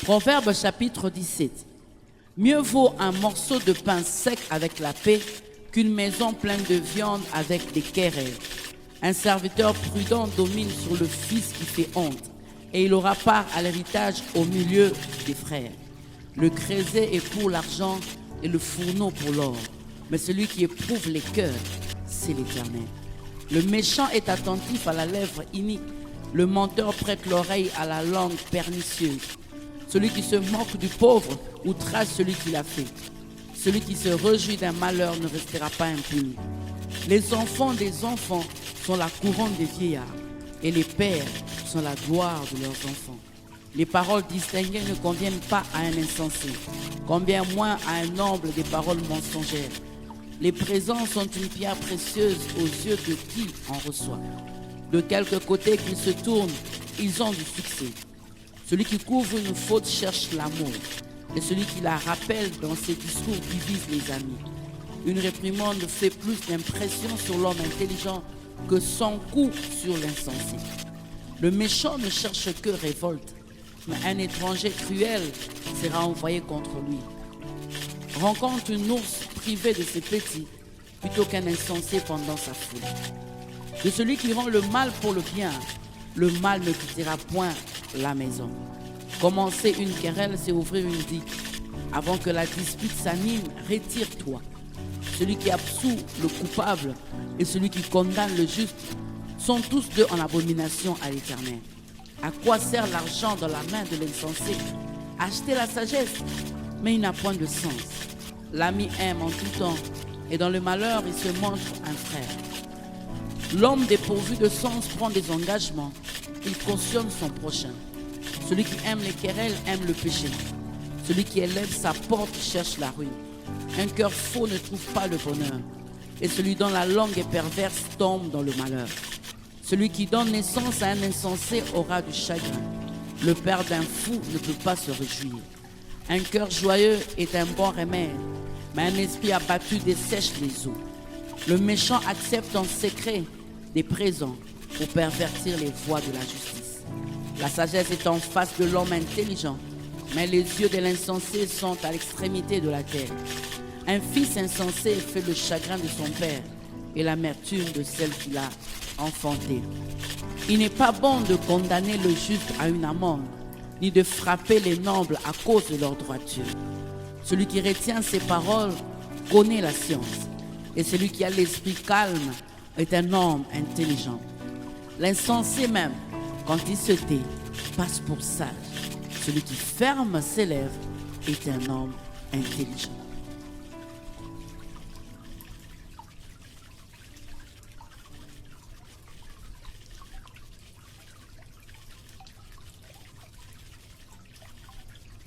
Proverbe chapitre 17. Mieux vaut un morceau de pain sec avec la paix qu'une maison pleine de viande avec des querelles. Un serviteur prudent domine sur le fils qui fait honte, et il aura part à l'héritage au milieu des frères. Le creuset est pour l'argent et le fourneau pour l'or, mais celui qui éprouve les cœurs, c'est l'Éternel. Le méchant est attentif à la lèvre inique, le menteur prête l'oreille à la langue pernicieuse. Celui qui se moque du pauvre outrage celui qui l'a fait. Celui qui se réjouit d'un malheur ne restera pas impuni. Les enfants des enfants sont la couronne des vieillards, et les pères sont la gloire de leurs enfants. Les paroles distinguées ne conviennent pas à un insensé, combien moins à un noble des paroles mensongères. Les présents sont une pierre précieuse aux yeux de qui en reçoit. De quelque côté qu'ils se tournent, ils ont du succès. Celui qui couvre une faute cherche l'amour, et celui qui la rappelle dans ses discours divise les amis. Une réprimande fait plus d'impression sur l'homme intelligent que 100 coups sur l'insensé. Le méchant ne cherche que révolte, mais un étranger cruel sera envoyé contre lui. Rencontre une ours privée de ses petits plutôt qu'un insensé pendant sa foule. De celui qui rend le mal pour le bien, le mal ne quittera point la maison. Commencer une querelle, c'est ouvrir une digue. Avant que la dispute s'anime, retire-toi. Celui qui absout le coupable et celui qui condamne le juste sont tous deux en abomination à l'Éternel. À quoi sert l'argent dans la main de l'insensé? Acheter la sagesse, mais il n'a point de sens. L'ami aime en tout temps, et dans le malheur, il se montre un frère. L'homme dépourvu de sens prend des engagements, il cautionne son prochain. Celui qui aime les querelles aime le péché. Celui qui élève sa porte cherche la ruine. Un cœur faux ne trouve pas le bonheur, et celui dont la langue est perverse tombe dans le malheur. Celui qui donne naissance à un insensé aura du chagrin. Le père d'un fou ne peut pas se réjouir. Un cœur joyeux est un bon remède, mais un esprit abattu dessèche les eaux. Le méchant accepte en secret des présents pour pervertir les voies de la justice. La sagesse est en face de l'homme intelligent, mais les yeux de l'insensé sont à l'extrémité de la terre. Un fils insensé fait le chagrin de son père et l'amertume de celle qui l'a enfanté. Il n'est pas bon de condamner le juste à une amende, ni de frapper les nobles à cause de leur droiture. Celui qui retient ses paroles connaît la science, et celui qui a l'esprit calme est un homme intelligent. L'insensé même, quand il se tait, passe pour sage. Celui qui ferme ses lèvres est un homme intelligent.